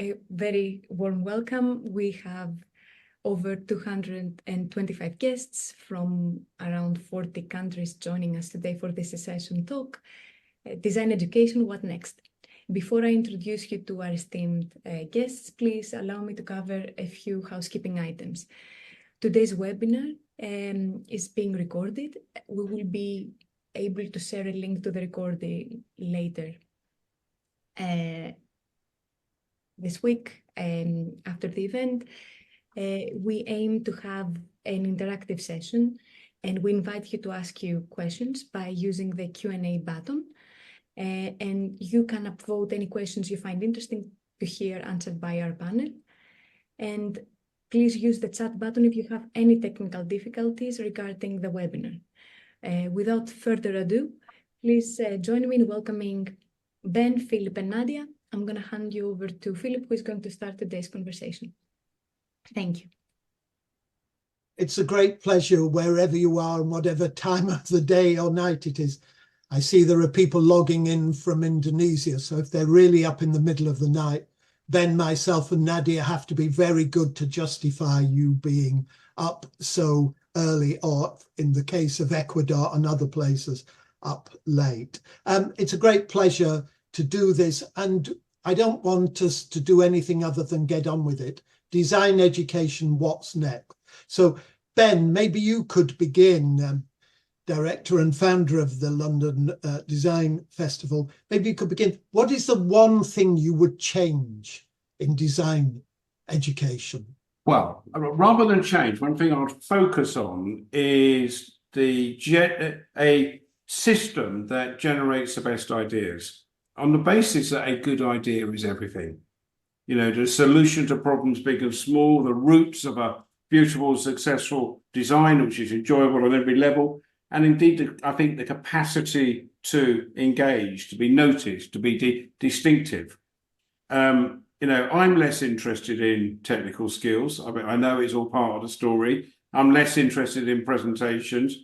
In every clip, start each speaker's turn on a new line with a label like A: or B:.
A: a very warm welcome. We have over 225 guests from around 40 countries joining us today for this session talk, Design Education, What Next? Before I introduce you to our esteemed guests, please allow me to cover a few housekeeping items. Today's webinar is being recorded. We will be able to share a link to the recording later this week after the event. We aim to have an interactive session, and we invite you to ask you questions by using the Q&A button. And you can upvote any questions you find interesting to hear answered by our panel. And please use the chat button if you have any technical difficulties regarding the webinar. Without further ado, please join me in welcoming Ben, Philip, and Nadia. I'm going to hand you over to Philip, who is going to start today's conversation. Thank you.
B: It's a great pleasure wherever you are and whatever time of the day or night it is. I see there are people logging in from Indonesia, so if they're really up in the middle of the night, Ben, myself, and Nadia have to be very good to justify you being up so early, or in the case of Ecuador and other places, up late. It's a great pleasure to do this, and I don't want us to do anything other than get on with it. Design education, what's next? So, Ben, maybe you could begin. Director and founder of the London Design Festival. Maybe you could begin. What is the one thing you would change in design education?
C: Well, rather than change, one thing I'd focus on is a system that generates the best ideas on the basis that a good idea is everything. You know, the solution to problems big and small, the roots of a beautiful, successful design, which is enjoyable on every level. And indeed, I think the capacity to engage, to be noticed, to be distinctive. You know, I'm less interested in technical skills. I mean, I know it's all part of the story. I'm less interested in presentations.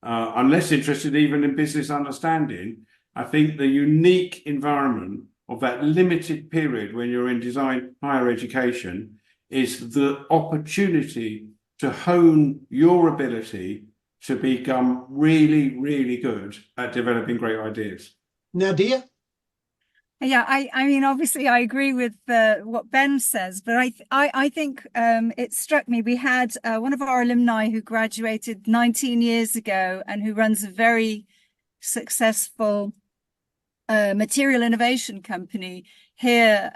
C: I'm less interested even in business understanding. I think the unique environment of that limited period when you're in design higher education is the opportunity to hone your ability to become really, really good at developing great ideas.
B: Nadia?
D: Yeah, I mean, obviously, I agree with what Ben says, but I think it struck me. We had one of our alumni who graduated 19 years ago and who runs a very successful material innovation company here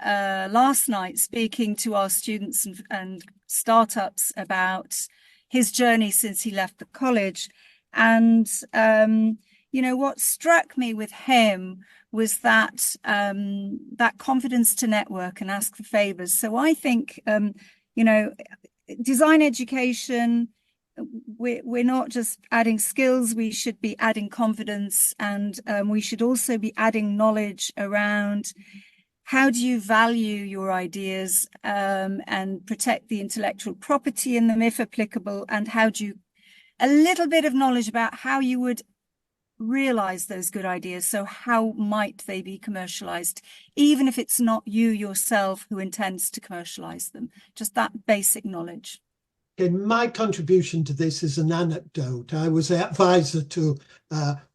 D: last night, speaking to our students and startups about his journey since he left the college. And, you know, what struck me with him was that that confidence to network and ask for favors. So I think, you know, design education, we're not just adding skills, we should be adding confidence, and we should also be adding knowledge around how do you value your ideas and protect the intellectual property in them if applicable, and how do you, a little bit of knowledge about how you would realize those good ideas. So how might they be commercialized, even if it's not you yourself who intends to commercialize them, just that basic knowledge.
B: Okay, my contribution to this is an anecdote. I was an advisor to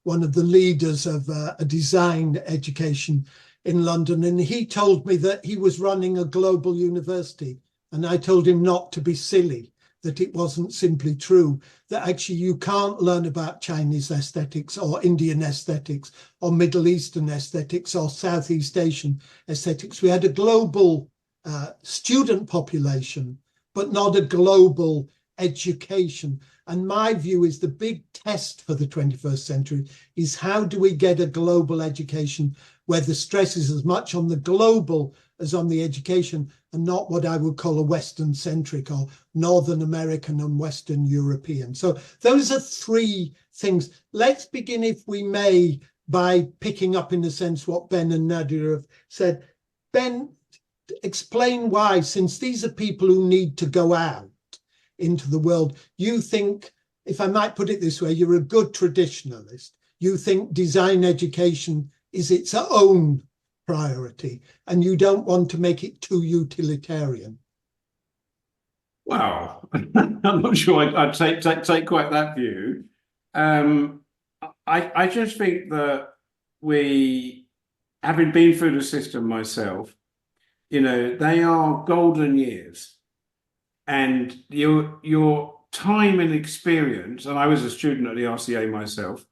B: one of the leaders of a design education in London, and he told me that he was running a global university, and I told him not to be silly, that it wasn't simply true, that actually you can't learn about Chinese aesthetics or Indian aesthetics or Middle Eastern aesthetics or Southeast Asian aesthetics. We had a global student population, but not a global education. And my view is the big test for the 21st century is how do we get a global education where the stress is as much on the global as on the education, and not what I would call a Western centric or Northern American and Western European. So those are three things. Let's begin, if we may, by picking up in a sense what Ben and Nadia have said. Ben, explain why, since these are people who need to go out into the world, you think, if I might put it this way, you're a good traditionalist. You think design education is its own priority, and you don't want to make it too utilitarian?
C: Well, I'm not sure I'd take quite that view. I just think that we, having been through the system myself, they are golden years, and your time and experience, and I was a student at the RCA myself,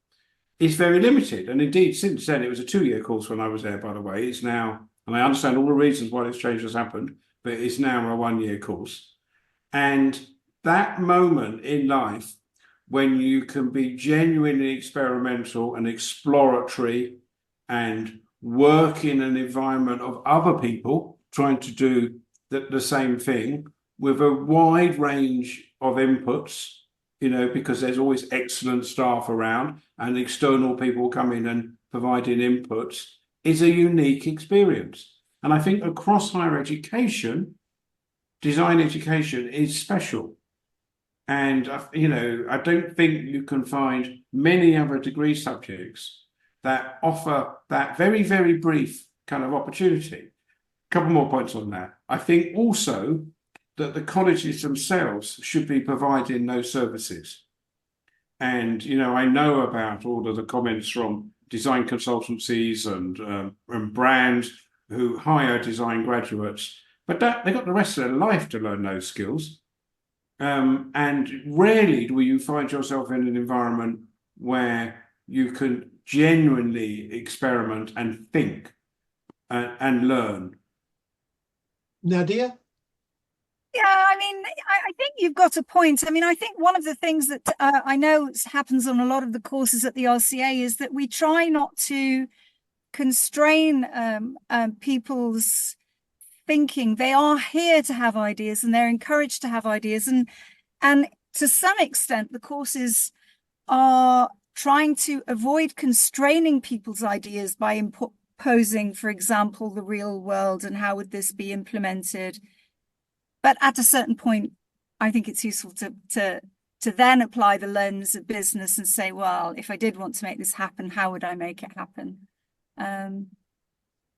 C: is very limited. And indeed, since then, it was a 2-year course when I was there, by the way. It's now, and I understand all the reasons why this change has happened, but it's now a 1-year course. And that moment in life when you can be genuinely experimental and exploratory and work in an environment of other people trying to do the same thing with a wide range of inputs, because there's always excellent staff around and external people coming and providing inputs, is a unique experience. And I think across higher education, design education is special. And, I don't think you can find many other degree subjects that offer that very, very brief kind of opportunity. A couple more points on that. I think also that the colleges themselves should be providing those services. And, I know about all of the comments from design consultancies and brands who hire design graduates, but they've got the rest of their life to learn those skills. And rarely do you find yourself in an environment where you can genuinely experiment and think and learn.
B: Nadia?
D: Yeah, I think you've got a point. I think one of the things that I know happens on a lot of the courses at the RCA is that we try not to constrain people's thinking. They are here to have ideas, and they're encouraged to have ideas. And to some extent, the courses are trying to avoid constraining people's ideas by imposing, for example, the real world and how would this be implemented. But at a certain point, I think it's useful to then apply the lens of business and say, well, if I did want to make this happen, how would I make it happen?
B: And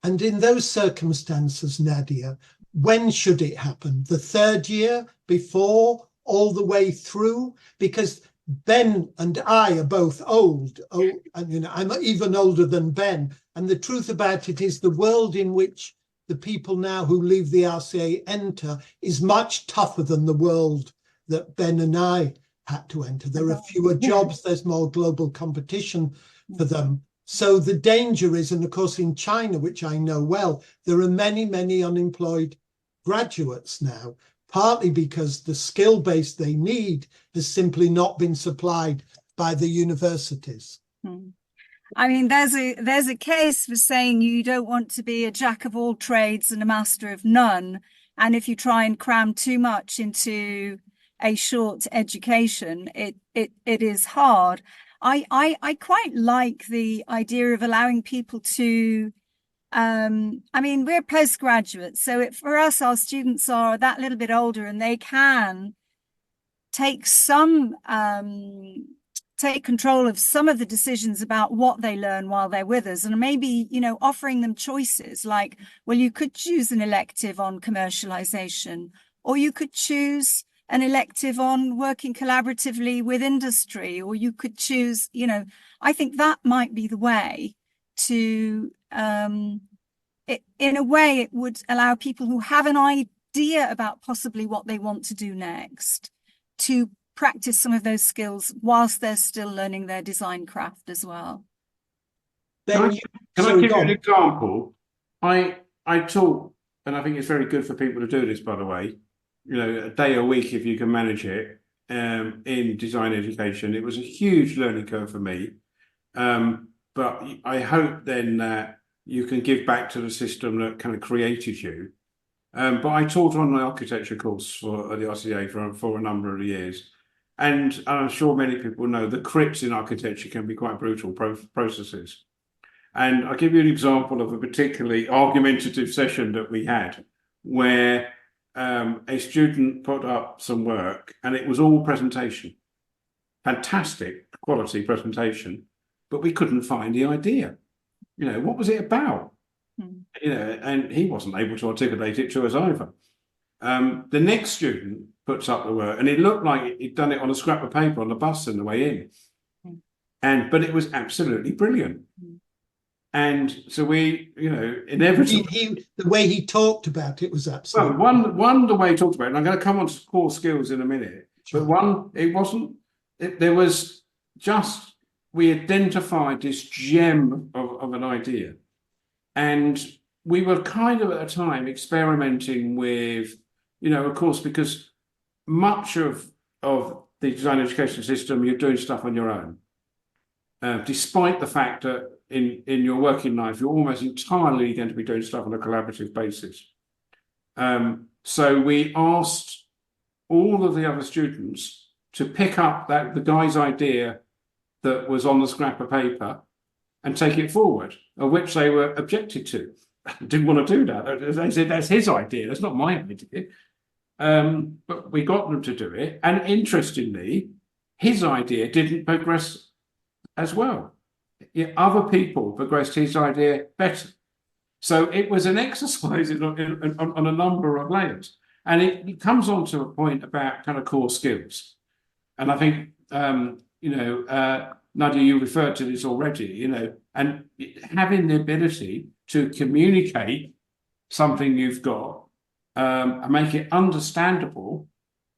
B: in those circumstances, Nadia, when should it happen? The 3rd year, before, all the way through? Because Ben and I are both old. And I'm even older than Ben. And the truth about it is the world in which the people now who leave the RCA enter is much tougher than the world that Ben and I had to enter. There are fewer jobs, there's more global competition for them. So the danger is, and of course in China, which I know well, there are many, many unemployed graduates now, partly because the skill base they need has simply not been supplied by the universities.
D: There's a case for saying you don't want to be a jack of all trades and a master of none. And if you try and cram too much into a short education, it is hard. I quite like the idea of allowing people to, we're postgraduates. So for us, our students are that little bit older and they can take take control of some of the decisions about what they learn while they're with us, and maybe, offering them choices like, well, you could choose an elective on commercialization, or you could choose an elective on working collaboratively with industry, or you could choose, I think that might be the way to, in a way, it would allow people who have an idea about possibly what they want to do next to practice some of those skills whilst they're still learning their design craft as well.
C: Can I give you an example? I taught, and I think it's very good for people to do this, by the way, a day a week if you can manage it, in design education. It was a huge learning curve for me, but I hope then that you can give back to the system that kind of created you. But I taught on the architecture course at the RCA for a number of years. And I'm sure many people know the crypts in architecture can be quite brutal processes. And I'll give you an example of a particularly argumentative session that we had where a student put up some work and it was all presentation. Fantastic quality presentation, but we couldn't find the idea. What was it about? and he wasn't able to articulate it to us either. The next student puts up the work, and it looked like he'd done it on a scrap of paper on the bus on the way in, but it was absolutely brilliant. And so we, inevitably,
B: the way he talked about it was absolutely.
C: Well, the way he talked about it, and I'm going to come on to core skills in a minute. Sure. But there was just, we identified this gem of an idea. And we were kind of at a time experimenting with, of course, because much of the design education system, you're doing stuff on your own. Despite the fact that in your working life, you're almost entirely going to be doing stuff on a collaborative basis. So we asked all of the other students to pick up the guy's idea that was on the scrap of paper and take it forward, of which they were objected to. Didn't want to do that. They said, that's his idea, that's not my idea. But we got them to do it. And interestingly, his idea didn't progress as well. Other people progressed his idea better. So it was an exercise on a number of layers. And it comes on to a point about kind of core skills. And I think, Nadia, you referred to this already, and having the ability to communicate something you've got and make it understandable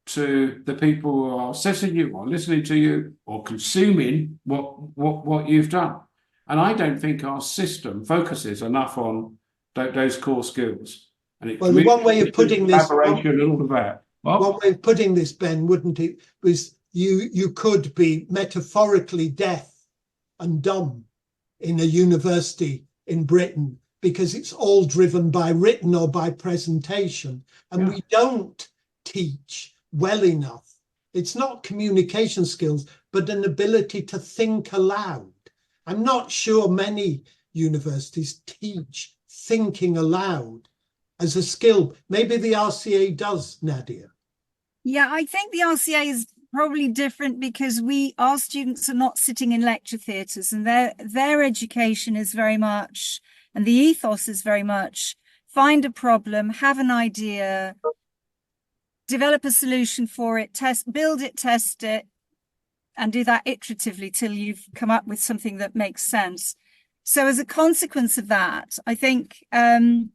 C: to the people who are assessing you or listening to you or consuming what you've done. And I don't think our system focuses enough on those core skills. And
B: well, one way of putting this,
C: and all of that.
B: One way of putting this, Ben, wouldn't it, was you could be metaphorically deaf and dumb in a university in Britain because it's all driven by written or by presentation, and we don't teach well enough. It's not communication skills, but an ability to think aloud. I'm not sure many universities teach thinking aloud as a skill. Maybe the RCA does, Nadia.
D: Yeah, I think the RCA is probably different because our students are not sitting in lecture theatres, and their education is very much, and the ethos is very much, find a problem, have an idea, develop a solution for it, build it, test it, and do that iteratively till you've come up with something that makes sense. So as a consequence of that, I think, and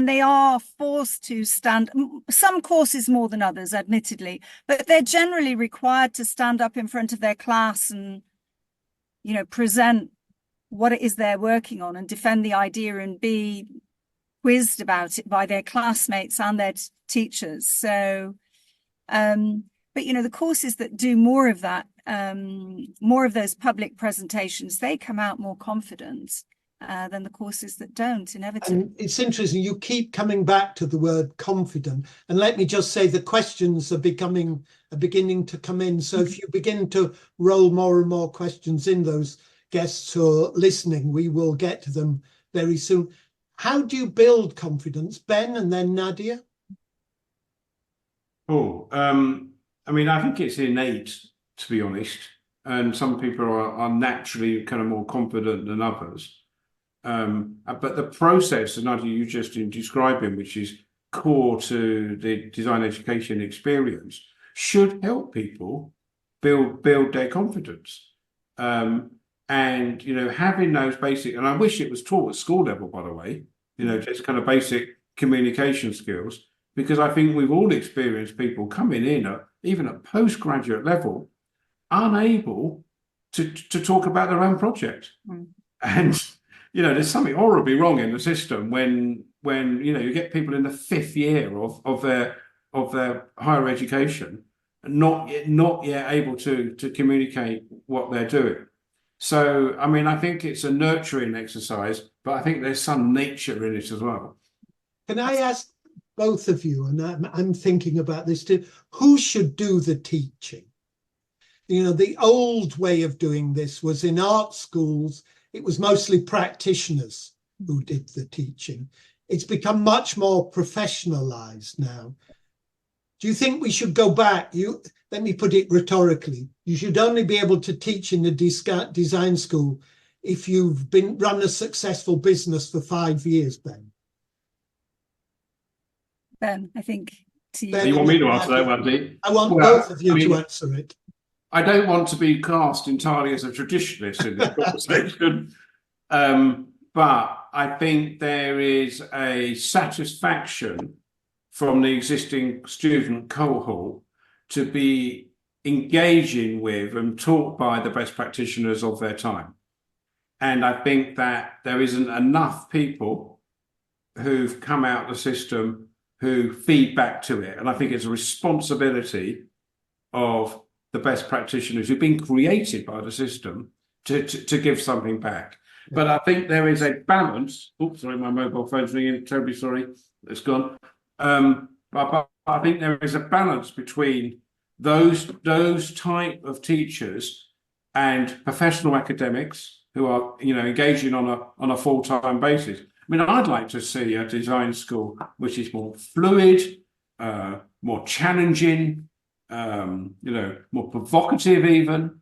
D: they are forced to stand, some courses more than others, admittedly, but they're generally required to stand up in front of their class and, present what it is they're working on and defend the idea and be quizzed about it by their classmates and their teachers. So, but, the courses that do more of that, more of those public presentations, they come out more confident than the courses that don't, inevitably.
B: And it's interesting, you keep coming back to the word confident. And let me just say the questions are beginning to come in. So if you begin to roll more and more questions in, those guests who are listening, we will get to them very soon. How do you build confidence, Ben, and then Nadia?
C: I think it's innate, to be honest. And some people are naturally kind of more confident than others. But the process, Nadia, you just describing, which is core to the design education experience, should help people build their confidence. And having those basic, and I wish it was taught at school level, by the way, just kind of basic communication skills, because I think we've all experienced people coming in even at postgraduate level, unable to talk about their own project. And there's something horribly wrong in the system when you get people in the 5th year of their higher education not yet able to communicate what they're doing. So I think it's a nurturing exercise, but I think there's some nature in it as well.
B: Can I ask both of you, and I'm thinking about this too, who should do the teaching? The old way of doing this was in art schools. It was mostly practitioners who did the teaching. It's become much more professionalized now. Do you think we should go back? Let me put it rhetorically. You should only be able to teach in a design school if you've run a successful business for 5 years, Ben.
D: Ben, I think to you.
B: Ben,
C: You want me to answer that one, Dee?
B: I want
C: Well,
B: both of you
C: I mean,
B: to answer it.
C: I don't want to be cast entirely as a traditionalist in this conversation, but I think there is a satisfaction from the existing student cohort to be engaging with and taught by the best practitioners of their time. And I think that there isn't enough people who've come out of the system who feed back to it. And I think it's a responsibility of the best practitioners who've been created by the system to give something back. But I think there is a balance. Oops, sorry, my mobile phone's ringing. Terribly sorry, it's gone. But I think there is a balance between those type of teachers and professional academics who are, engaging on a full-time basis. I mean, I'd like to see a design school which is more fluid, more challenging, more provocative even.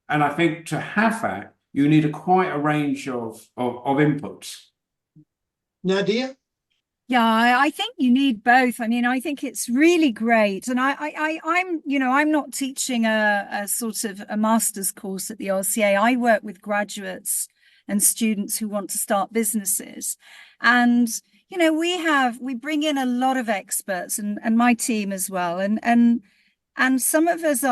C: And I think to have that, you need quite a range of inputs.
B: Nadia?
D: Yeah, I think you need both. I mean, I think it's really great. And I'm not teaching a sort of a master's course at the RCA. I work with graduates and students who want to start businesses. And, we bring in a lot of experts and my team as well. And some of us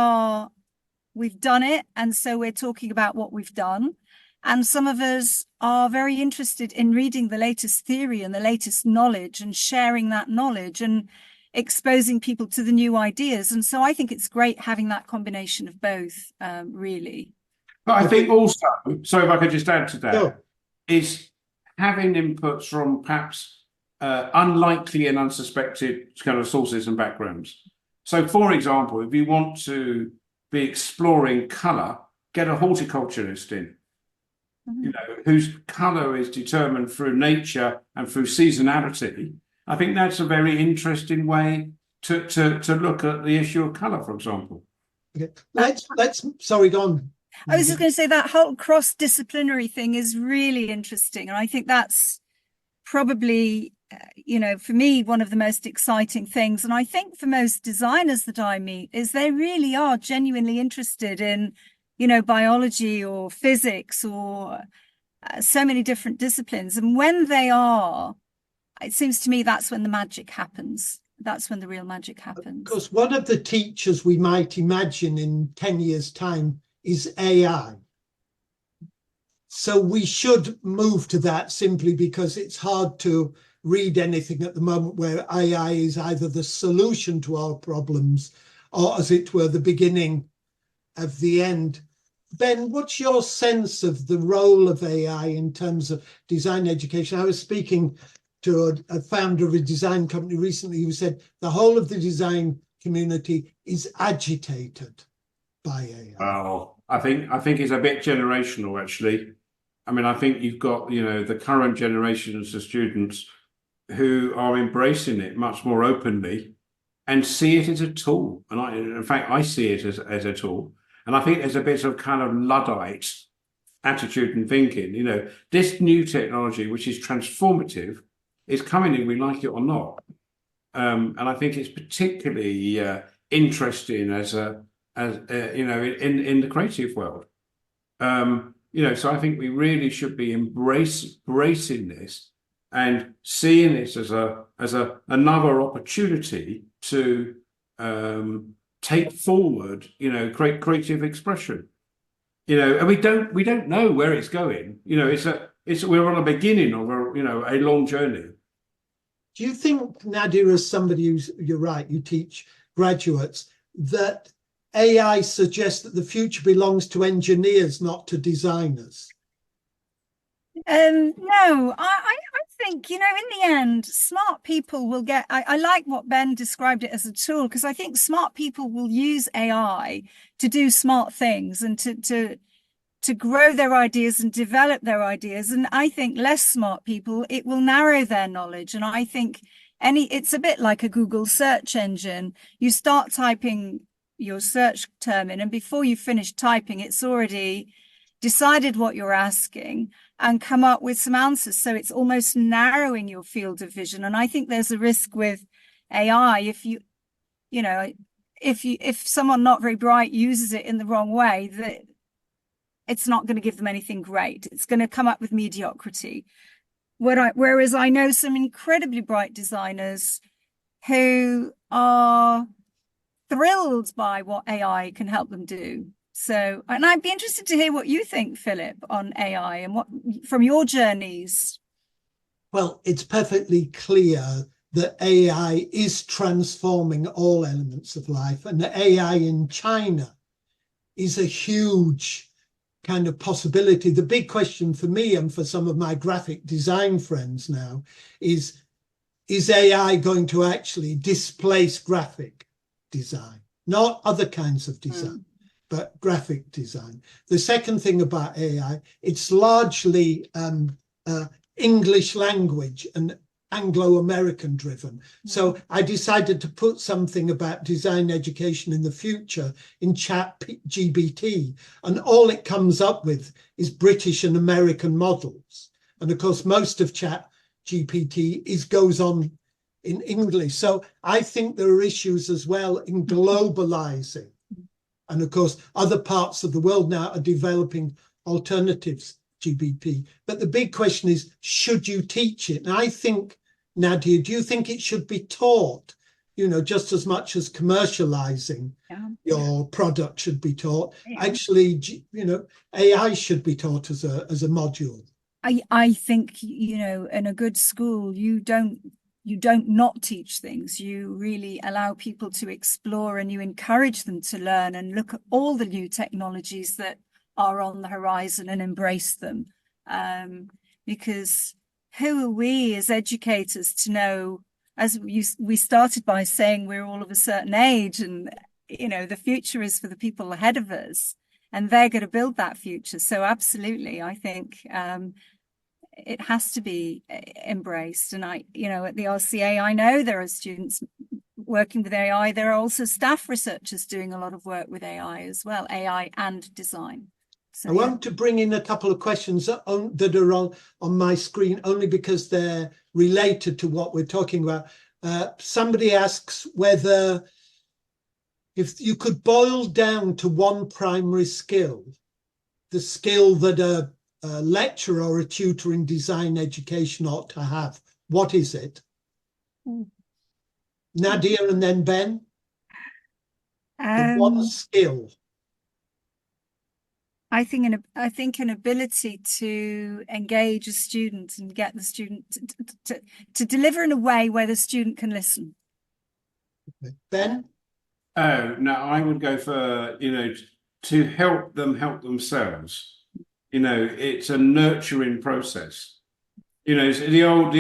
D: we've done it. And so we're talking about what we've done. And some of us are very interested in reading the latest theory and the latest knowledge and sharing that knowledge and exposing people to the new ideas. And so I think it's great having that combination of both, really.
C: But I think also, so if I could just add to that,
B: Sure.
C: is having inputs from perhaps unlikely and unsuspected kind of sources and backgrounds. So, for example, if you want to be exploring colour, get a horticulturist in. Whose colour is determined through nature and through seasonality. I think that's a very interesting way to look at the issue of colour, for example.
B: Okay. Let's sorry, go on.
D: I was just going to say that whole cross-disciplinary thing is really interesting. And I think that's probably, for me, one of the most exciting things. And I think for most designers that I meet is they really are genuinely interested in biology or physics or so many different disciplines. And when they are, it seems to me that's when the magic happens. That's when the real magic happens.
B: Because one of the teachers we might imagine in 10 years' time is AI. So we should move to that simply because it's hard to read anything at the moment where AI is either the solution to our problems or, as it were, the beginning of the end. Ben, what's your sense of the role of AI in terms of design education? I was speaking to a founder of a design company recently who said the whole of the design community is agitated by AI.
C: Well, I think it's a bit generational, actually. I mean, I think you've got, the current generations of students who are embracing it much more openly and see it as a tool. And in fact, I see it as a tool. And I think there's a bit of kind of Luddite attitude and thinking, this new technology, which is transformative, is coming in, we like it or not. And I think it's particularly interesting in the creative world. So I think we really should be embracing this and seeing this as another opportunity to take forward, creative expression. And we don't know where it's going. We're on a beginning of a long journey.
B: Do you think, Nadia, as somebody you're right, you teach graduates, that AI suggests that the future belongs to engineers, not to designers?
D: No, I think, in the end, smart people will get, I like what Ben described it as a tool, because I think smart people will use AI to do smart things and to grow their ideas and develop their ideas. And I think less smart people, it will narrow their knowledge. And I think it's a bit like a Google search engine. You start typing your search term in, and before you finish typing, it's already decided what you're asking and come up with some answers. So it's almost narrowing your field of vision. And I think there's a risk with AI, if someone not very bright uses it in the wrong way, that it's not going to give them anything great. It's going to come up with mediocrity. Whereas I know some incredibly bright designers who are thrilled by what AI can help them do. So, and I'd be interested to hear what you think, Philip, on AI and what from your journeys.
B: Well, it's perfectly clear that AI is transforming all elements of life, and the AI in China is a huge kind of possibility. The big question for me and for some of my graphic design friends now is AI going to actually displace graphic design? Not other kinds of design, but graphic design. The second thing about AI, it's largely English language and Anglo-American driven. So I decided to put something about design education in the future in ChatGPT, and all it comes up with is British and American models. And of course, most of ChatGPT goes on in English. So I think there are issues as well in globalizing. And of course, other parts of the world now are developing alternatives to GPT. But the big question is, should you teach it? And I think, Nadia, do you think it should be taught, just as much as commercializing your product should be taught? Actually, AI should be taught as a module.
D: I think, in a good school, you don't not teach things. You really allow people to explore, and you encourage them to learn and look at all the new technologies that are on the horizon and embrace them. Because who are we as educators to know, as we started by saying, we're all of a certain age, and the future is for the people ahead of us, and they're going to build that future. So absolutely, I think it has to be embraced. And at the RCA, I know there are students working with AI. There are also staff researchers doing a lot of work with AI as well, AI and design. So,
B: I want to bring in a couple of questions that are on my screen, only because they're related to what we're talking about. Somebody asks whether, if you could boil down to one primary skill, the skill that a lecturer or a tutor in design education ought to have, what is it? Nadia and then Ben. The one skill.
D: I think an ability to engage a student and get the student to deliver in a way where the student can listen.
B: Okay. Ben?
C: Oh, no, I would go for, to help them help themselves. It's a nurturing process. It's the old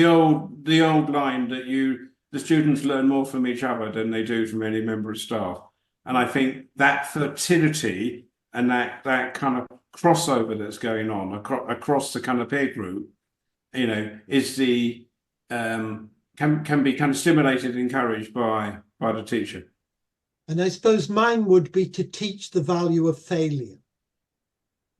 C: line that the students learn more from each other than they do from any member of staff. And I think that fertility and that kind of crossover that's going on across the kind of peer group, is can be kind of stimulated and encouraged by the teacher.
B: And I suppose mine would be to teach the value of failure.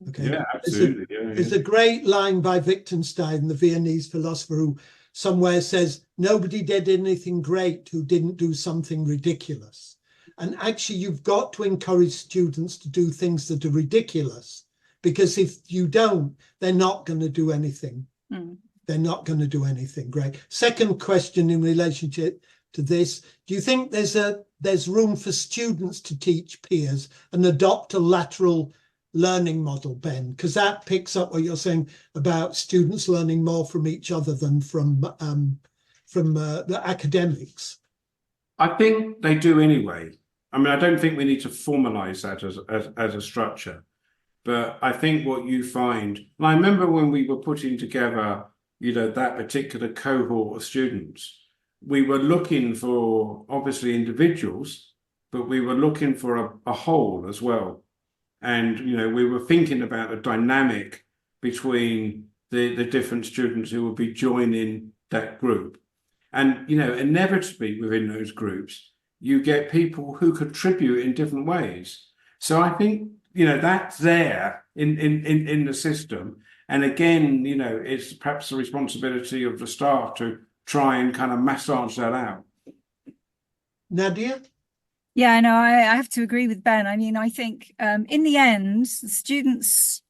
B: Okay.
C: Yeah, absolutely.
B: There's a great line by Wittgenstein, the Viennese philosopher, who somewhere says, nobody did anything great who didn't do something ridiculous. And actually, you've got to encourage students to do things that are ridiculous, because if you don't, they're not going to do anything. They're not going to do anything great. Second question in relationship to this, do you think there's room for students to teach peers and adopt a lateral learning model, Ben? Because that picks up what you're saying about students learning more from each other than from the academics.
C: I think they do anyway. I mean, I don't think we need to formalize that as a structure, but I think what you find, and I remember when we were putting together, that particular cohort of students, we were looking for obviously individuals, but we were looking for a whole as well. And, we were thinking about the dynamic between the different students who would be joining that group. And, inevitably within those groups, you get people who contribute in different ways. So I think, that's there in the system. And again, it's perhaps the responsibility of the staff to try and kind of massage that out.
B: Nadia?
D: Yeah, no, I have to agree with Ben. I mean, I think in the end, the students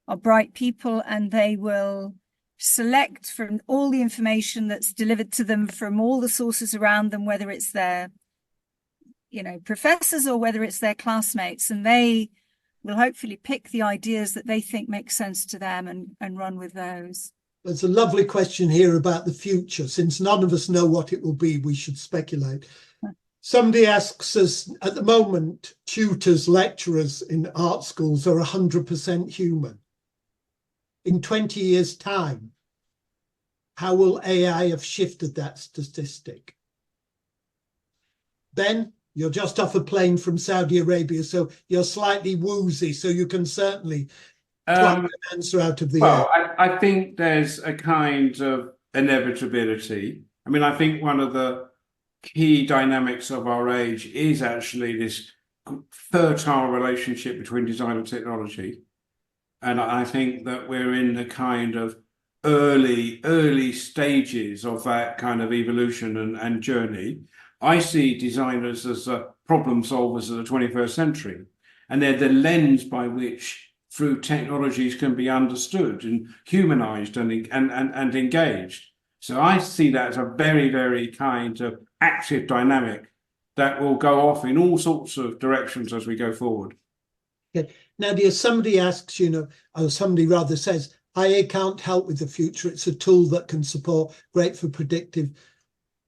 D: are bright people and they will select from all the information that's delivered to them from all the sources around them, whether it's their, professors or whether it's their classmates, and they will hopefully pick the ideas that they think make sense to them and run with those.
B: There's a lovely question here about the future. Since none of us know what it will be, we should speculate. Somebody asks us, at the moment, tutors, lecturers in art schools are 100% human. In 20 years' time, how will AI have shifted that statistic? Ben, you're just off a plane from Saudi Arabia, so you're slightly woozy, so you can certainly pluck an answer out of the air.
C: Well, I think there's a kind of inevitability. I mean, I think one of the key dynamics of our age is actually this fertile relationship between design and technology. And I think that we're in the kind of early stages of that kind of evolution and journey. I see designers as problem solvers of the 21st century, and they're the lens by which through technologies can be understood and humanized and engaged. So I see that as a very, very kind of active dynamic that will go off in all sorts of directions as we go forward.
B: Okay. Nadia, somebody asks, or somebody rather says, IA can't help with the future. It's a tool that can support, great for predictive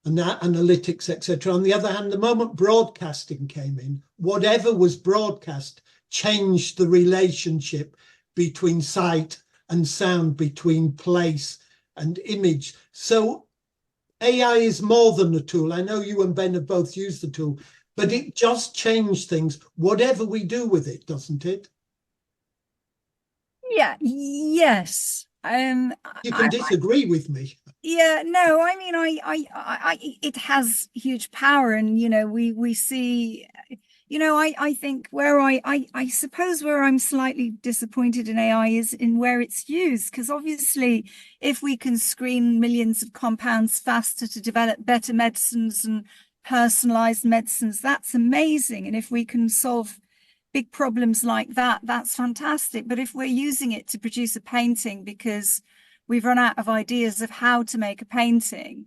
B: and analytics, etc. On the other hand, the moment broadcasting came in, whatever was broadcast changed the relationship between sight and sound, between place and image. So AI is more than a tool. I know you and Ben have both used the tool, but it just changed things, whatever we do with it, doesn't it?
D: Yeah, yes.
B: You can disagree with me.
D: Yeah, no, I mean, it has huge power, and we see, I think where I suppose where I'm slightly disappointed in AI is in where it's used, because obviously, if we can screen millions of compounds faster to develop better medicines and personalized medicines, that's amazing, and if we can solve big problems like that, that's fantastic. But if we're using it to produce a painting because we've run out of ideas of how to make a painting,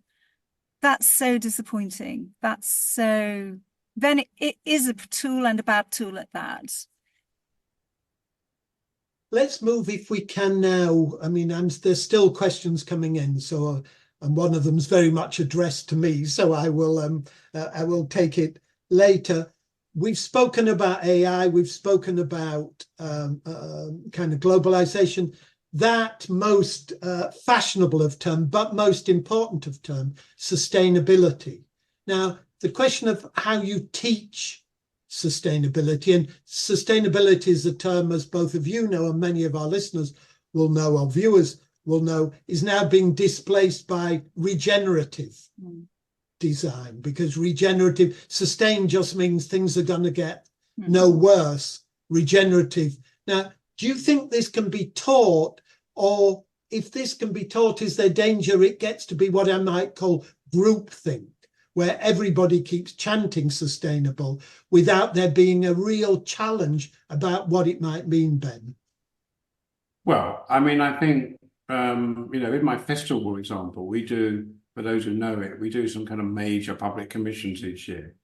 D: that's so disappointing. Then it is a tool, and a bad tool at that.
B: Let's move, if we can now. I mean, there's still questions coming in, so and one of them's very much addressed to me, so I will take it later. We've spoken about AI, we've spoken about kind of globalization. That most fashionable of term, but most important of term, sustainability. Now, the question of how you teach sustainability, and sustainability is a term, as both of you know, and many of our listeners will know, or viewers will know, is now being displaced by regenerative design, because sustain just means things are going to get no worse. Regenerative. Now, do you think this can be taught, or if this can be taught, is there danger it gets to be what I might call groupthink, where everybody keeps chanting sustainable without there being a real challenge about what it might mean, Ben?
C: Well, I mean, I think, in my festival example, we do, for those who know it, we do some kind of major public commissions each year.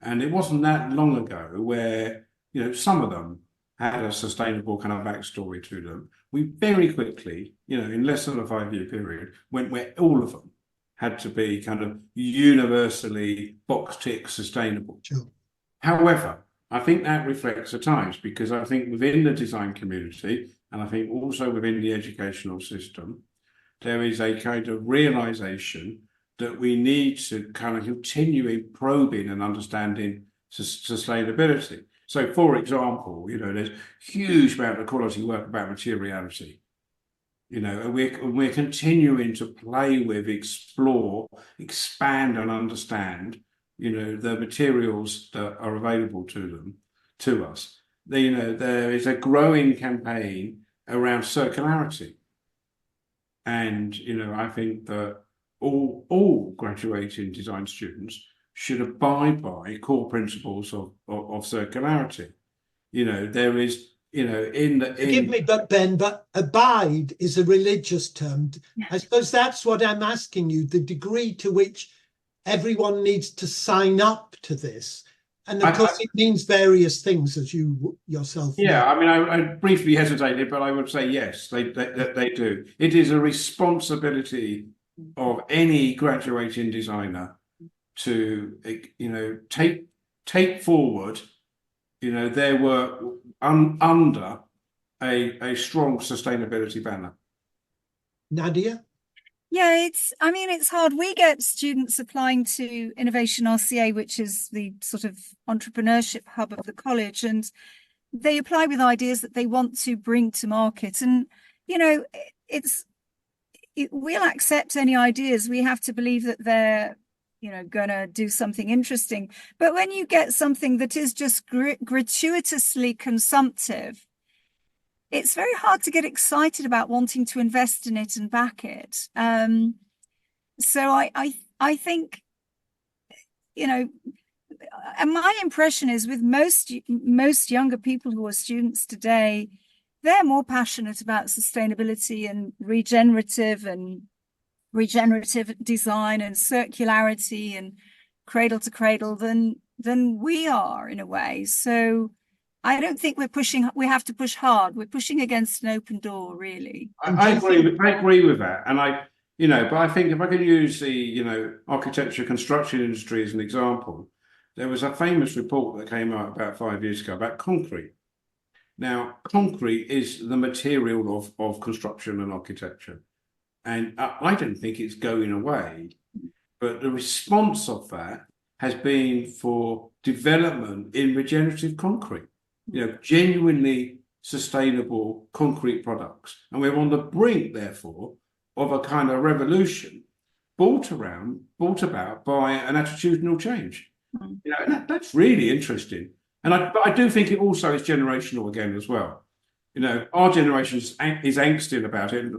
C: And it wasn't that long ago where, some of them had a sustainable kind of backstory to them. We very quickly, in less than a 5-year period, went where all of them had to be kind of universally box tick sustainable.
B: Sure.
C: However, I think that reflects the times, because I think within the design community, and I think also within the educational system, there is a kind of realization that we need to kind of continue probing and understanding sustainability. So, for example, there's huge amount of quality work about materiality, and we're continuing to play with, explore, expand, and understand, the materials that are available to us. There is a growing campaign around circularity, and I think that all graduating design students should abide by core principles of circularity. There is,
B: Forgive me, but Ben, but abide is a religious term. I suppose that's what I'm asking you, the degree to which everyone needs to sign up to this. And of course, it means various things, as you yourself know.
C: Yeah, I mean, I briefly hesitated, but I would say yes, they do. It is a responsibility of any graduating designer to, take forward, their work under a strong sustainability banner.
B: Nadia?
D: Yeah, it's hard. We get students applying to Innovation RCA, which is the sort of entrepreneurship hub of the college, and they apply with ideas that they want to bring to market. And, we'll accept any ideas. We have to believe that they're, going to do something interesting. But when you get something that is just gratuitously consumptive, it's very hard to get excited about wanting to invest in it and back it. So I think, and my impression is with most younger people who are students today, they're more passionate about sustainability and regenerative design and circularity and cradle to cradle than we are in a way. So I don't think we have to push hard. We're pushing against an open door, really.
C: I agree with that. And but I think if I could use the, architecture construction industry as an example, there was a famous report that came out about 5 years ago about concrete. Now, concrete is the material of construction and architecture. And I don't think it's going away. But the response of that has been for development in regenerative concrete. Genuinely sustainable concrete products. And we're on the brink, therefore, of a kind of revolution brought about by an attitudinal change. And that's really interesting. And I do think it also is generational again as well. Our generation is angsty about it,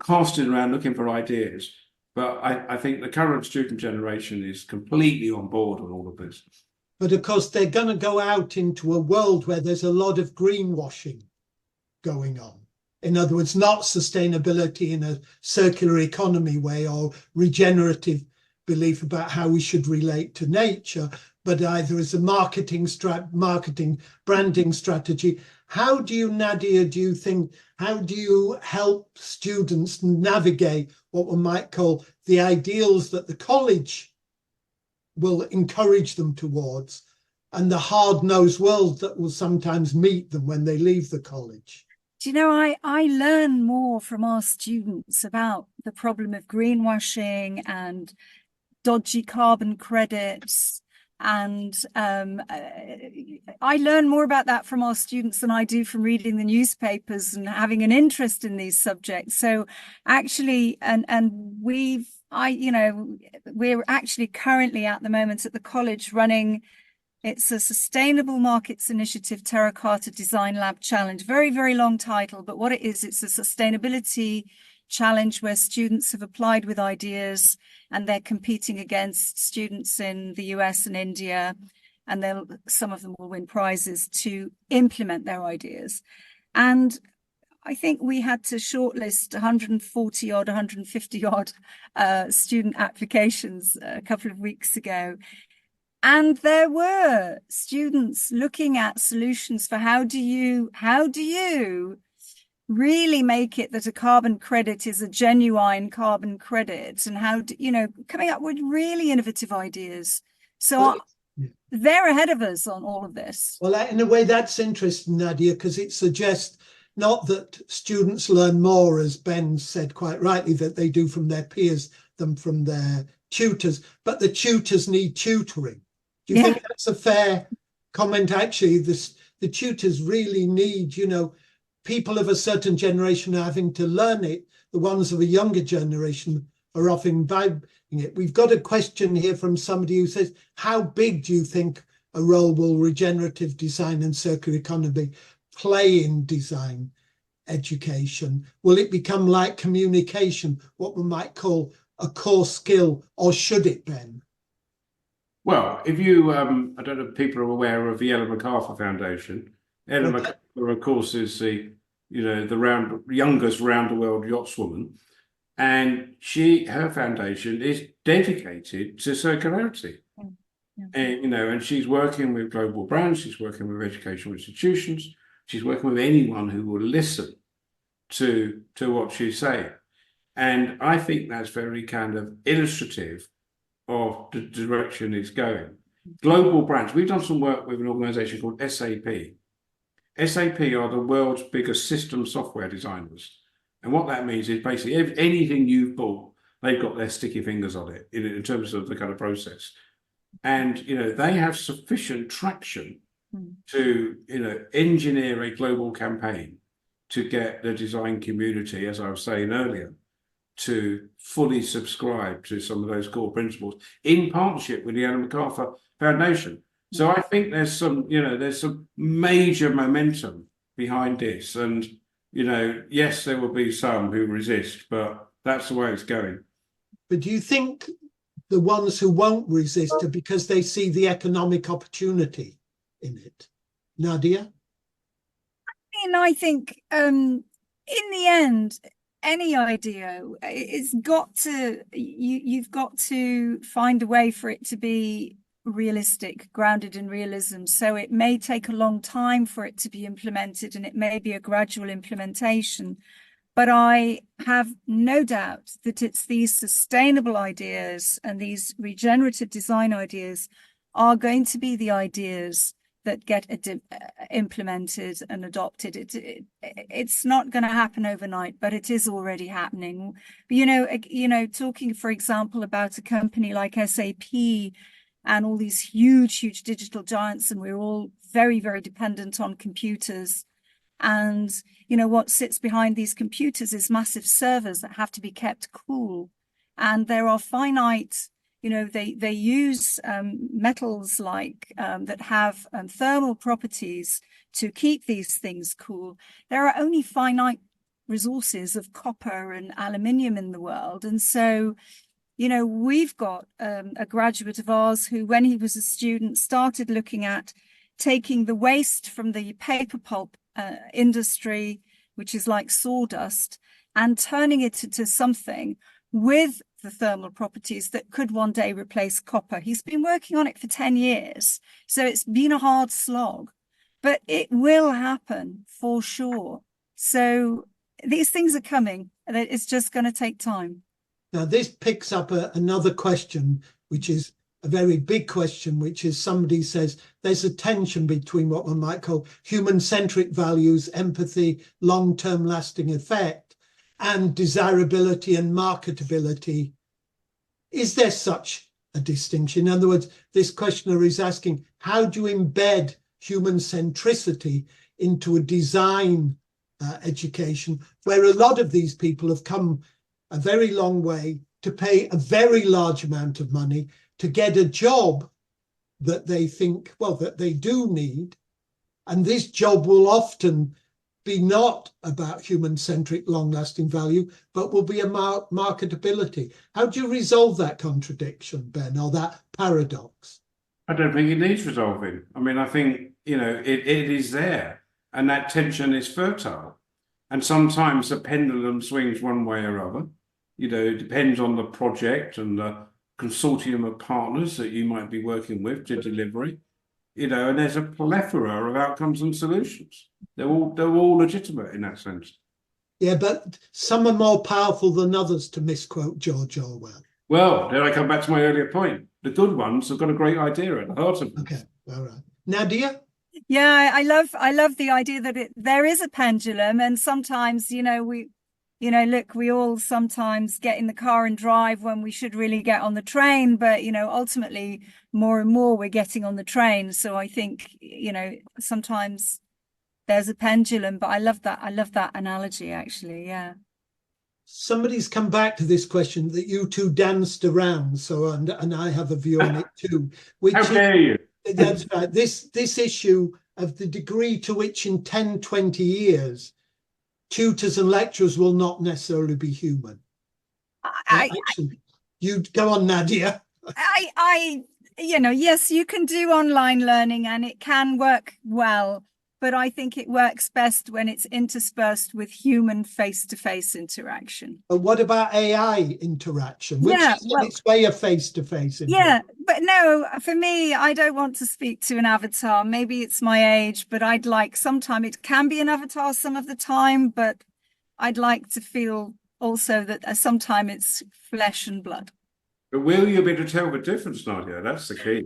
C: casting around looking for ideas. But I think the current student generation is completely on board with all of this.
B: But of course, they're going to go out into a world where there's a lot of greenwashing going on. In other words, not sustainability in a circular economy way or regenerative belief about how we should relate to nature, but either as a marketing branding strategy. How do you, Nadia, how do you help students navigate what one might call the ideals that the college will encourage them towards and the hard-nosed world that will sometimes meet them when they leave the college?
D: Do you know, I learn more from our students about the problem of greenwashing and dodgy carbon credits. And I learn more about that from our students than I do from reading the newspapers and having an interest in these subjects. So actually, we're actually currently at the moment at the college running, it's a Sustainable Markets Initiative Terracotta Design Lab Challenge. Very, very long title, but what it is, it's a sustainability challenge where students have applied with ideas and they're competing against students in the US and India, and some of them will win prizes to implement their ideas. And I think we had to shortlist 140 odd, 150 odd student applications a couple of weeks ago. And there were students looking at solutions for how do you really make it that a carbon credit is a genuine carbon credit, and how coming up with really innovative ideas. So they're ahead of us on all of this.
B: Well, in a way, that's interesting, Nadia, because it suggests not that students learn more, as Ben said quite rightly, that they do from their peers than from their tutors, but the tutors need tutoring. Do you think that's a fair comment? Actually, the tutors really need, people of a certain generation are having to learn it. The ones of a younger generation are often imbibing it. We've got a question here from somebody who says, how big do you think a role will regenerative design and circular economy play in design education? Will it become like communication, what we might call a core skill, or should it, Ben?
C: Well, if you, I don't know if people are aware of the Ellen MacArthur Foundation. Ellen
B: Okay.
C: MacArthur, of course, is the, the youngest round the world yachtswoman. And her foundation is dedicated to circularity.
D: Yeah.
C: And she's working with global brands, she's working with educational institutions, she's working with anyone who will listen to what she's saying. And I think that's very kind of illustrative of the direction it's going. Global brands. We've done some work with an organization called SAP. SAP are the world's biggest system software designers. And what that means is basically anything you've bought, they've got their sticky fingers on it in terms of the kind of process. And, they have sufficient traction to, engineer a global campaign to get the design community, as I was saying earlier, to fully subscribe to some of those core principles in partnership with the Ellen MacArthur Foundation. So I think there's some major momentum behind this. And, yes, there will be some who resist, but that's the way it's going.
B: But do you think the ones who won't resist are because they see the economic opportunity in it? Nadia?
D: I think in the end, any idea, you've got to find a way for it to be realistic, grounded in realism. So it may take a long time for it to be implemented, and it may be a gradual implementation. But I have no doubt that it's these sustainable ideas and these regenerative design ideas are going to be the ideas that get implemented and adopted. It's not going to happen overnight, but it is already happening. Talking, for example, about a company like SAP and all these huge digital giants, and we're all very, very dependent on computers. And, what sits behind these computers is massive servers that have to be kept cool. And there are finite, they use metals like that have thermal properties to keep these things cool. There are only finite resources of copper and aluminium in the world. And so, we've got a graduate of ours who, when he was a student, started looking at taking the waste from the paper pulp industry, which is like sawdust, and turning it into something with the thermal properties that could one day replace copper. He's been working on it for 10 years, so it's been a hard slog, but it will happen for sure. So these things are coming, and it's just going to take time.
B: Now, this picks up another question, which is a very big question, which is somebody says there's a tension between what one might call human-centric values, empathy, long-term lasting effect, and desirability and marketability. Is there such a distinction? In other words, this questioner is asking, how do you embed human centricity into a design education where a lot of these people have come a very long way to pay a very large amount of money to get a job that they think, that they do need. And this job will often be not about human-centric, long-lasting value, but will be a marketability. How do you resolve that contradiction, Ben, or that paradox?
C: I don't think it needs resolving. I mean, I think, it is there, and that tension is fertile. And sometimes the pendulum swings one way or other. It depends on the project and the consortium of partners that you might be working with to delivery, and there's a plethora of outcomes and solutions. They're all legitimate in that sense.
B: Yeah, but some are more powerful than others, to misquote George Orwell.
C: Well, then I come back to my earlier point. The good ones have got a great idea at the heart of them.
B: Okay, all right. Nadia?
D: Yeah, I love the idea that there is a pendulum, and sometimes, we all sometimes get in the car and drive when we should really get on the train, but, ultimately more and more we're getting on the train. So I think, sometimes there's a pendulum, but I love that analogy, actually. Yeah.
B: Somebody's come back to this question that you two danced around, and I have a view on it too.
C: How dare you?
B: That's right. This issue of the degree to which in 10, 20 years, tutors and lecturers will not necessarily be human. You go on, Nadia.
D: yes, you can do online learning and it can work well, but I think it works best when it's interspersed with human face-to-face interaction.
B: But what about AI interaction, which
D: Yeah,
B: is in
D: well,
B: its way a face-to-face interaction?
D: yeah, but no, for me, I don't want to speak to an avatar. Maybe it's my age, but I'd like sometime it can be an avatar some of the time, but I'd like to feel also that sometime it's flesh and blood.
C: But will you be able to tell the difference, Nadia? That's the key.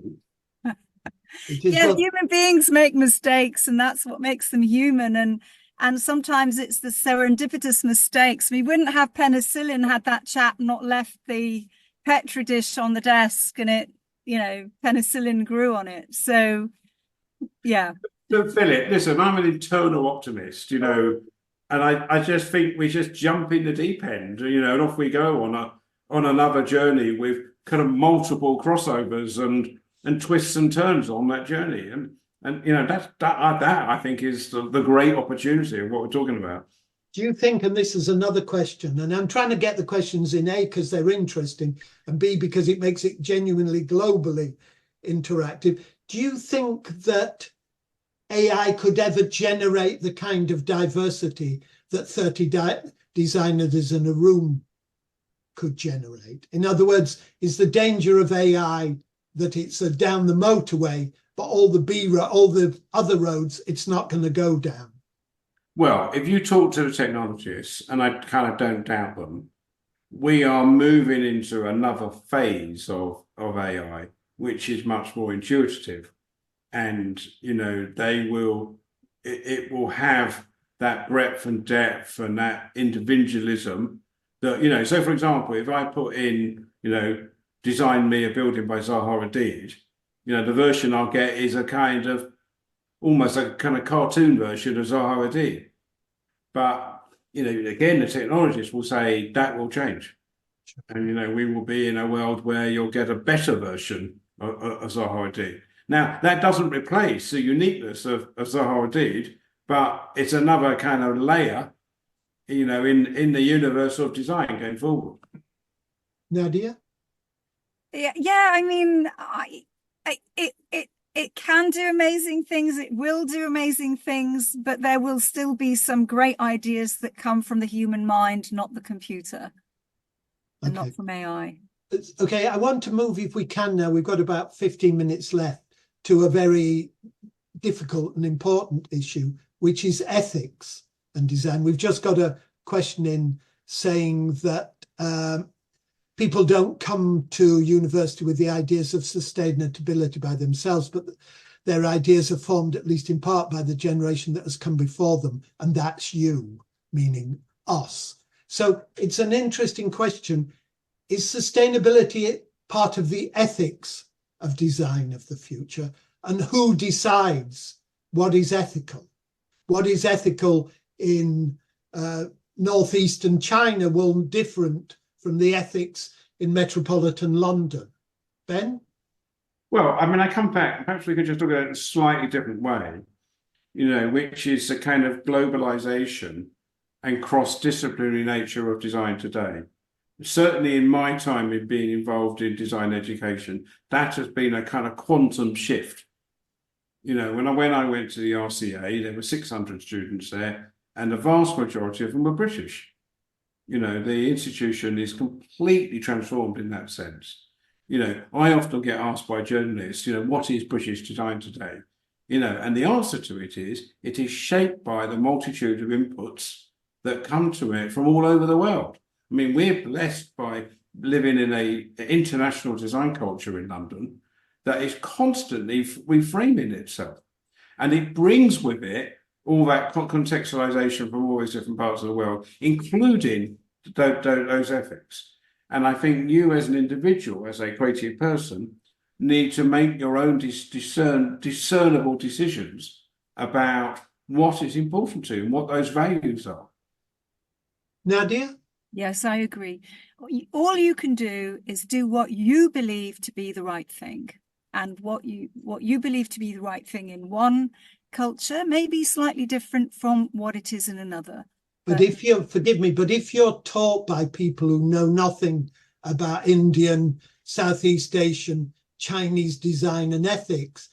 D: Yeah, human beings make mistakes, and that's what makes them human. And sometimes it's the serendipitous mistakes. We wouldn't have penicillin had that chap not left the petri dish on the desk, and it, penicillin grew on it. So, yeah.
C: So, Philip, listen, I'm an eternal optimist, and I just think we just jump in the deep end, and off we go on another journey with kind of multiple crossovers and twists and turns on that journey. And that I think is the great opportunity of what we're talking about.
B: Do you think, and this is another question, and I'm trying to get the questions in, A, because they're interesting, and B, because it makes it genuinely globally interactive. Do you think that AI could ever generate the kind of diversity that 30 designers in a room could generate? In other words, is the danger of AI that it's down the motorway, but all the other roads, it's not going to go down?
C: Well, if you talk to the technologists, and I kind of don't doubt them, we are moving into another phase of AI, which is much more intuitive. And, it will have that breadth and depth and that individualism that, so for example, if I put in, design me a building by Zaha Hadid, the version I'll get is a kind of almost a kind of cartoon version of Zaha Hadid. But, again, the technologists will say that will change. And, we will be in a world where you'll get a better version of Zaha Hadid. Now, that doesn't replace the uniqueness of Zaha Hadid, but it's another kind of layer, in the universe of design going forward.
B: Nadia?
D: Yeah. I mean, it can do amazing things. It will do amazing things, but there will still be some great ideas that come from the human mind, not the computer, and not from AI.
B: Okay, I want to move, if we can now, we've got about 15 minutes left, to a very difficult and important issue, which is ethics and design. We've just got a question in saying that people don't come to university with the ideas of sustainability by themselves, but their ideas are formed, at least in part, by the generation that has come before them, and that's you, meaning us. So it's an interesting question. Is sustainability part of the ethics of design of the future? And who decides what is ethical? What is ethical in northeastern China will be different from the ethics in metropolitan London. Ben?
C: Well, I mean, I come back, perhaps we could just look at it in a slightly different way, which is a kind of globalization and cross-disciplinary nature of design today. Certainly in my time in being involved in design education, that has been a kind of quantum shift. When I went to the RCA, there were 600 students there, and the vast majority of them were British. The institution is completely transformed in that sense. I often get asked by journalists, what is British design today? And the answer to it is shaped by the multitude of inputs that come to it from all over the world. I mean, we're blessed by living in an international design culture in London that is constantly reframing itself. And it brings with it all that contextualization from all these different parts of the world, including those ethics. And I think you as an individual, as a creative person, need to make your own discernible decisions about what is important to you and what those values are.
B: Nadia?
D: Yes, I agree. All you can do is do what you believe to be the right thing. And what you believe to be the right thing in one culture may be slightly different from what it is in another.
B: But if you're, forgive me, but if you're taught by people who know nothing about Indian, Southeast Asian Chinese design and ethics.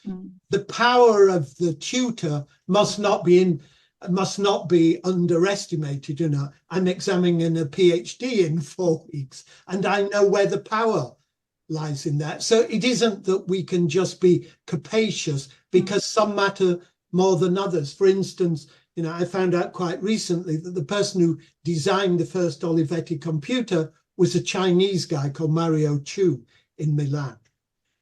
B: The power of the tutor must not be underestimated. You know, I'm examining a PhD in 4 weeks, and I know where the power lies in that. So it isn't that we can just be capacious because some matter more than others. For instance, you know, I found out quite recently that the person who designed the first Olivetti computer was a Chinese guy called Mario Chu in Milan.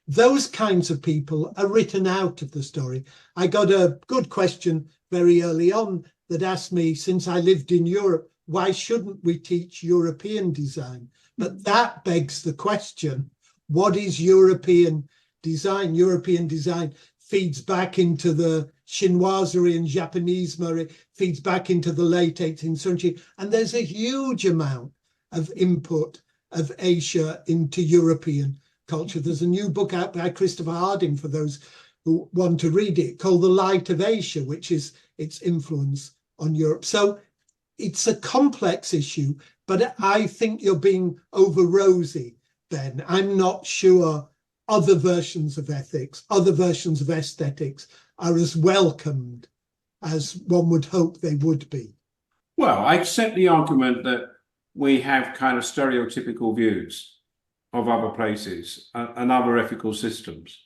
B: Those kinds of people are written out of the story. I got a good question very early on that asked me, since I lived in Europe, why shouldn't we teach European design? But that begs the question, what is European design? European design feeds back into the chinoiserie and Japanisme, feeds back into the late 18th century. And there's a huge amount of input of Asia into European culture. There's a new book out by Christopher Harding for those who want to read it, called The Light of Asia, which is its influence on Europe. So it's a complex issue, but I think you're being over rosy, Ben. I'm not sure other versions of ethics, other versions of aesthetics are as welcomed as one would hope they would be.
C: Well, I accept the argument that we have kind of stereotypical views of other places and other ethical systems.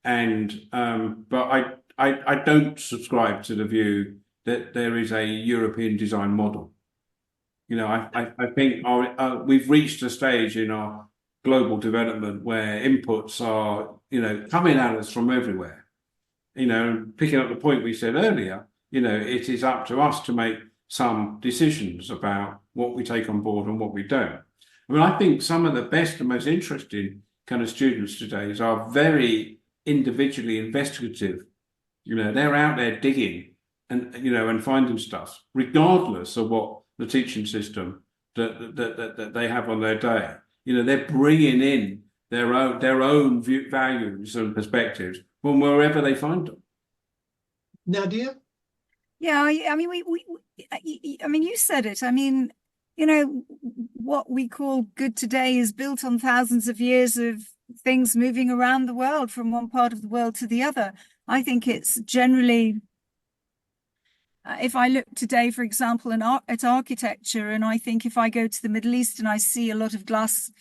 C: And but I don't subscribe to the view that there is a European design model. You know, I think we've reached a stage in our global development where inputs are, you know, coming at us from everywhere. You know, picking up the point we said earlier, you know, it is up to us to make some decisions about what we take on board and what we don't. I mean, I think some of the best and most interesting kind of students today are very individually investigative. You know, they're out there digging and, you know, and finding stuff, regardless of what the teaching system that they have on their day. You know, they're bringing in their own values and perspectives from wherever they find them.
B: Nadia?
D: Yeah, I mean, I mean, you said it. I mean, you know, what we call good today is built on thousands of years of things moving around the world from one part of the world to the other. I think it's generally, if I look today, for example, at architecture, and I think if I go to the Middle East and I see a lot of glass,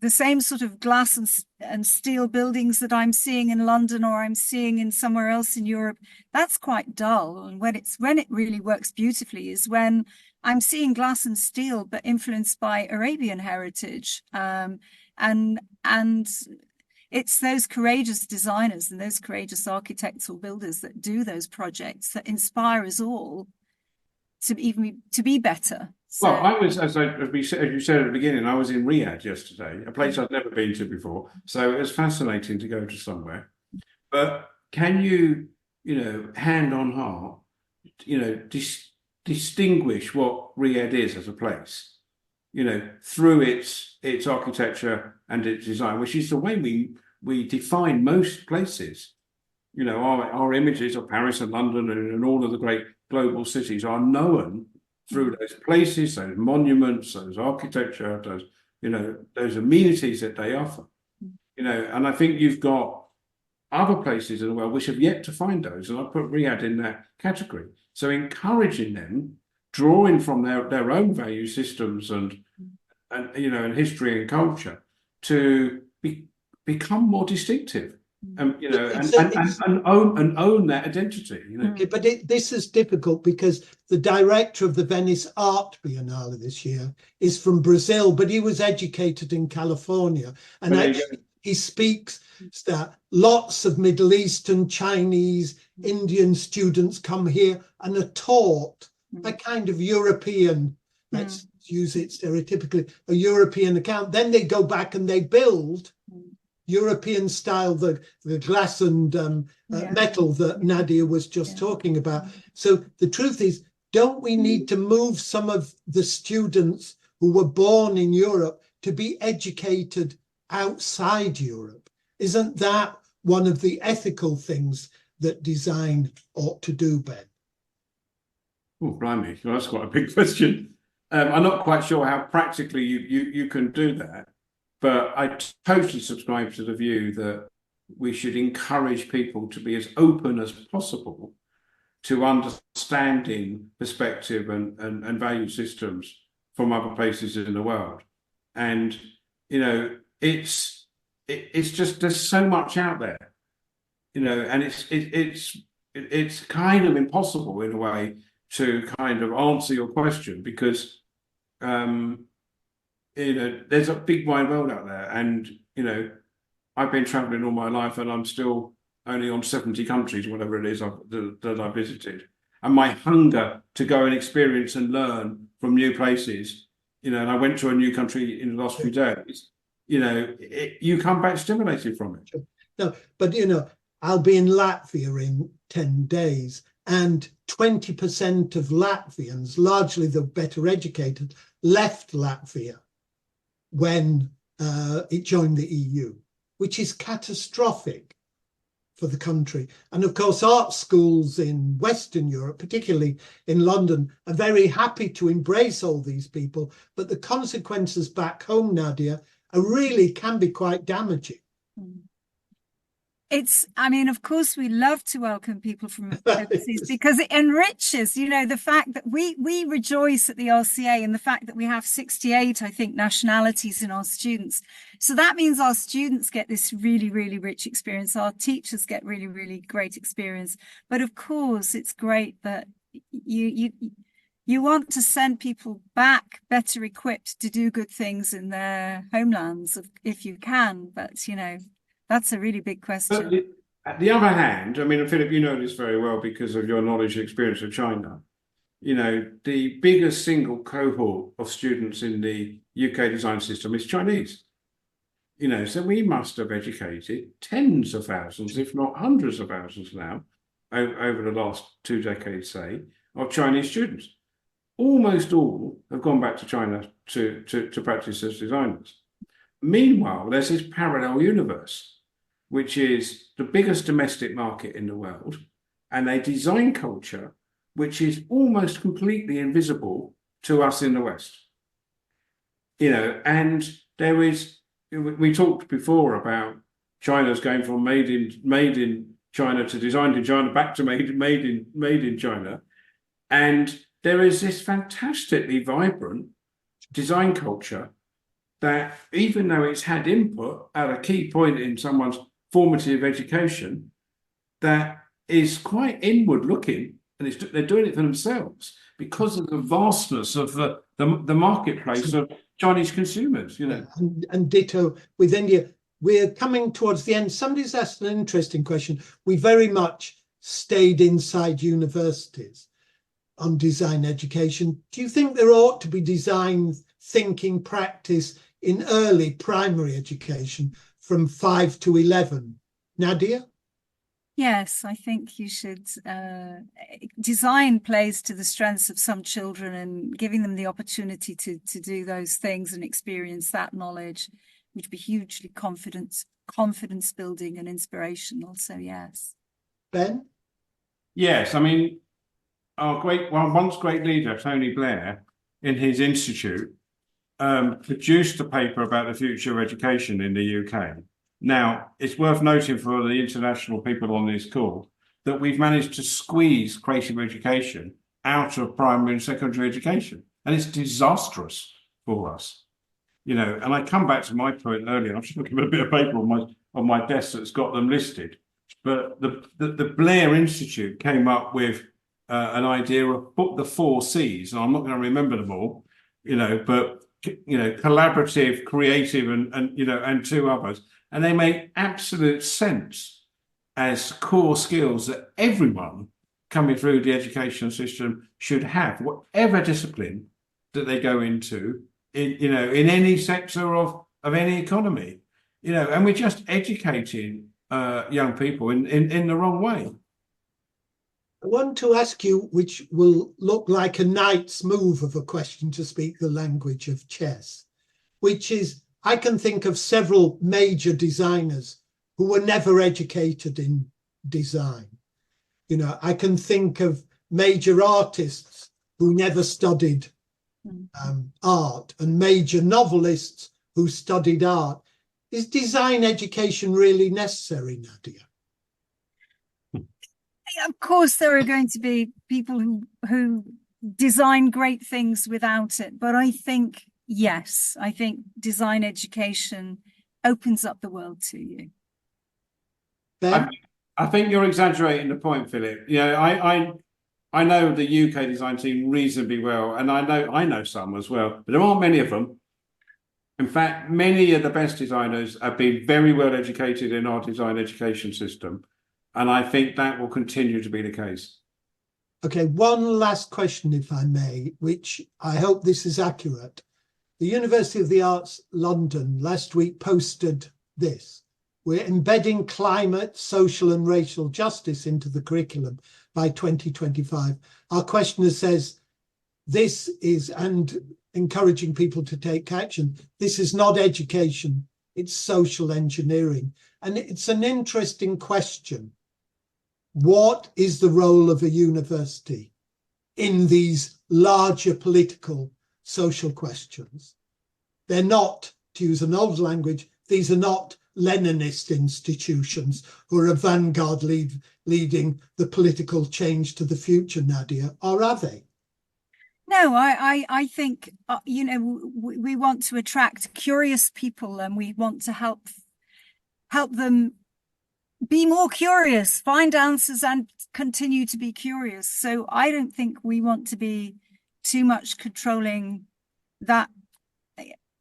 D: the same sort of glass and steel buildings that I'm seeing in London or I'm seeing in somewhere else in Europe, that's quite dull. And when it really works beautifully is when I'm seeing glass and steel, but influenced by Arabian heritage. And it's those courageous designers and those courageous architects or builders that do those projects that inspire us all to be better. So,
C: well, I was, as you said at the beginning, I was in Riyadh yesterday, a place I'd never been to before. So it was fascinating to go to somewhere. But can you, you know, hand on heart, you know, distinguish what Riyadh is as a place, you know, through its architecture and its design, which is the way we define most places. You know, our images of Paris and London and all of the great global cities are known through those places, those monuments, those architecture, those, you know, those amenities that they offer. You know, and I think you've got other places in the world which have yet to find those, and I put Riyadh in that category. So encouraging them, drawing from their own value systems and you know, and history and culture to become more distinctive. You know, and own that identity. You know,
B: but this is difficult because the director of the Venice Art Biennale this year is from Brazil, but he was educated in California, and actually he speaks that lots of Middle Eastern, Chinese, Indian students come here and are taught a kind of European, let's use it stereotypically, a European account. Then they go back and they build European style, the glass and metal that Nadia was just talking about. So the truth is, don't we need to move some of the students who were born in Europe to be educated outside Europe? Isn't that one of the ethical things that design ought to do, Ben?
C: Oh, blimey, well, that's quite a big question. I'm not quite sure how practically you can do that. But I totally subscribe to the view that we should encourage people to be as open as possible to understanding perspective and value systems from other places in the world. And, you know, it's just, there's so much out there, you know, and it's kind of impossible in a way to kind of answer your question, because you know, there's a big wide world out there, and you know, I've been traveling all my life, and I'm still only on 70 countries, whatever it is that I visited, and my hunger to go and experience and learn from new places, you know, and I went to a new country in the last few days, you know, you come back stimulated from it.
B: No, but you know, I'll be in Latvia in 10 days, and 20% of Latvians, largely the better educated, left Latvia when it joined the EU, which is catastrophic for the country. And of course, art schools in Western Europe, particularly in London, are very happy to embrace all these people, but the consequences back home, Nadia, really can be quite damaging.
D: I mean, of course, we love to welcome people from overseas because it enriches, you know, the fact that we rejoice at the RCA in the fact that we have 68, I think, nationalities in our students. So that means our students get this really, really rich experience. Our teachers get really, really great experience. But of course, it's great that you want to send people back better equipped to do good things in their homelands if you can. But, you know, that's a really big question.
C: But the other hand, I mean, Philip, you know this very well because of your knowledge and experience of China. You know, the biggest single cohort of students in the UK design system is Chinese. You know, so we must have educated tens of thousands, if not hundreds of thousands now, over the last 2 decades, say, of Chinese students. Almost all have gone back to China to practice as designers. Meanwhile, there's this parallel universe, which is the biggest domestic market in the world, and a design culture which is almost completely invisible to us in the West. You know, and there is, we talked before about China's going from made in China to designed in China back to made in China, and there is this fantastically vibrant design culture that, even though it's had input at a key point in someone's formative education, that is quite inward looking, and they're doing it for themselves because of the vastness of the marketplace of Chinese consumers, you know.
B: And ditto with India. We're coming towards the end. Somebody's asked an interesting question. We very much stayed inside universities on design education. Do you think there ought to be design thinking practice in early primary education from 5 to 11? Nadia?
D: Yes, I think you should. Design plays to the strengths of some children, and giving them the opportunity to do those things and experience that knowledge would be hugely confidence building and inspirational. So yes.
B: Ben?
C: Yes, I mean, our once great leader, Tony Blair, in his institute, produced a paper about the future of education in the UK. Now, it's worth noting for the international people on this call that we've managed to squeeze creative education out of primary and secondary education, and it's disastrous for us. You know, and I come back to my point earlier. I'm just looking at a bit of paper on my desk that's got them listed. But the Blair Institute came up with an idea of the 4 C's, and I'm not going to remember them all. You know, but you know, collaborative, creative, and you know, and 2 others. And they make absolute sense as core skills that everyone coming through the education system should have, whatever discipline that they go into, in any sector of any economy. You know, and we're just educating young people in the wrong way.
B: I want to ask you, which will look like a knight's move of a question to speak the language of chess, which is, I can think of several major designers who were never educated in design. You know, I can think of major artists who never studied art, and major novelists who studied art. Is design education really necessary, Nadia?
D: Of course, there are going to be people who design great things without it, but I think, yes, I think design education opens up the world to you.
B: Ben?
C: I think you're exaggerating the point, Philip. You know, I know the UK design team reasonably well, and I know some as well, but there aren't many of them. In fact, many of the best designers have been very well educated in our design education system, and I think that will continue to be the case.
B: Okay, one last question, if I may, which I hope this is accurate. The University of the Arts London last week posted this: we're embedding climate, social and racial justice into the curriculum by 2025. Our questioner says this is, and encouraging people to take action, this is not education, it's social engineering. And it's an interesting question. What is the role of a university in these larger political, social questions? They're not, to use an old language, these are not Leninist institutions who are a vanguard leading the political change to the future, Nadia, or are they?
D: No, I think, you know, we want to attract curious people, and we want to help them be more curious, find answers and continue to be curious. So I don't think we want to be too much controlling that.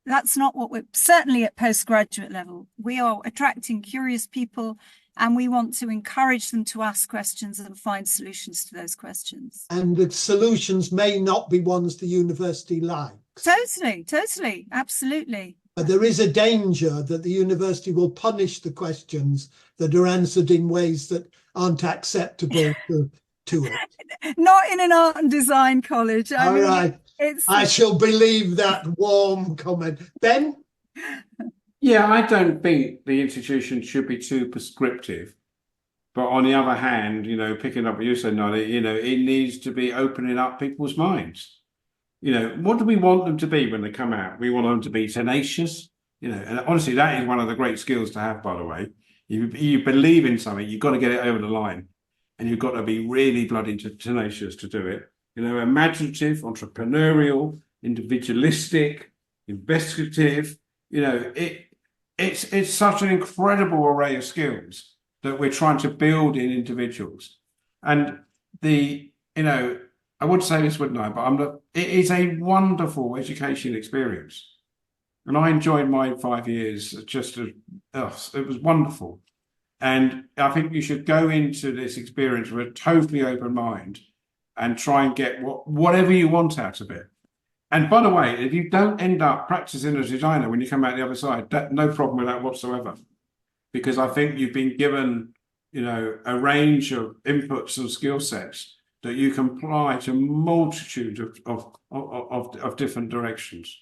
D: That's not what we're, certainly at postgraduate level. We are attracting curious people, and we want to encourage them to ask questions and find solutions to those questions.
B: And the solutions may not be ones the university likes.
D: Totally, absolutely.
B: But there is a danger that the university will punish the questions that are answered in ways that aren't acceptable to it.
D: Not in an art and design college. I mean,
B: right. I shall believe that warm comment. Ben?
C: Yeah, I don't think the institution should be too prescriptive. But on the other hand, you know, picking up what you said, Nadia, you know, it needs to be opening up people's minds. You know, what do we want them to be when they come out? We want them to be tenacious, you know, and honestly, that is one of the great skills to have, by the way. You believe in something, you've got to get it over the line, and you've got to be really bloody tenacious to do it. You know, imaginative, entrepreneurial, individualistic, investigative. You know, it's such an incredible array of skills that we're trying to build in individuals. And you know, I would say this, wouldn't I? But it is a wonderful education experience. And I enjoyed my 5 years. It was wonderful. And I think you should go into this experience with a totally open mind and try and get whatever you want out of it. And by the way, if you don't end up practicing as a designer when you come out the other side, no problem with that whatsoever. Because I think you've been given, you know, a range of inputs and skill sets that you can apply to a multitude of different directions.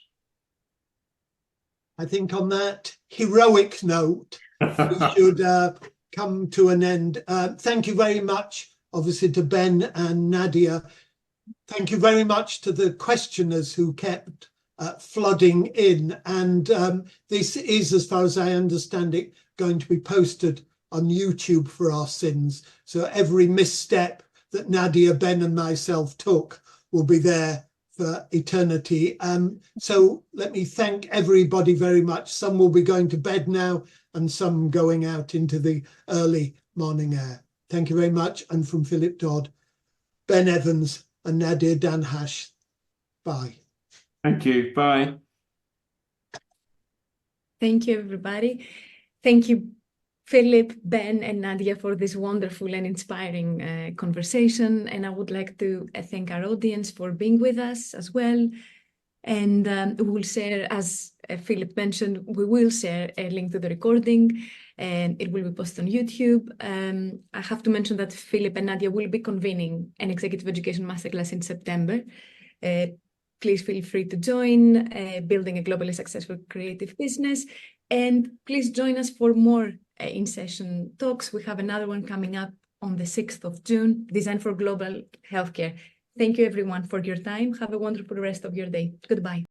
B: I think on that heroic note, we should come to an end. Thank you very much, obviously, to Ben and Nadia. Thank you very much to the questioners who kept flooding in. And this is, as far as I understand it, going to be posted on YouTube for our sins. So every misstep that Nadia, Ben and myself took will be there for eternity. So let me thank everybody very much. Some will be going to bed now and some going out into the early morning air. Thank you very much. And from Philip Dodd, Ben Evans and Nadia Danhash, bye.
C: Thank you. Bye.
A: Thank you, everybody. Thank you, Philip, Ben, and Nadia, for this wonderful and inspiring conversation. And I would like to thank our audience for being with us as well. And we will share, as Philip mentioned, we will share a link to the recording, and it will be posted on YouTube. I have to mention that Philip and Nadia will be convening an executive education masterclass in September. Please feel free to join, Building a Globally Successful Creative Business. And please join us for more in-session talks. We have another one coming up on the 6th of June, Design for Global Healthcare. Thank you, everyone, for your time. Have a wonderful rest of your day. Goodbye.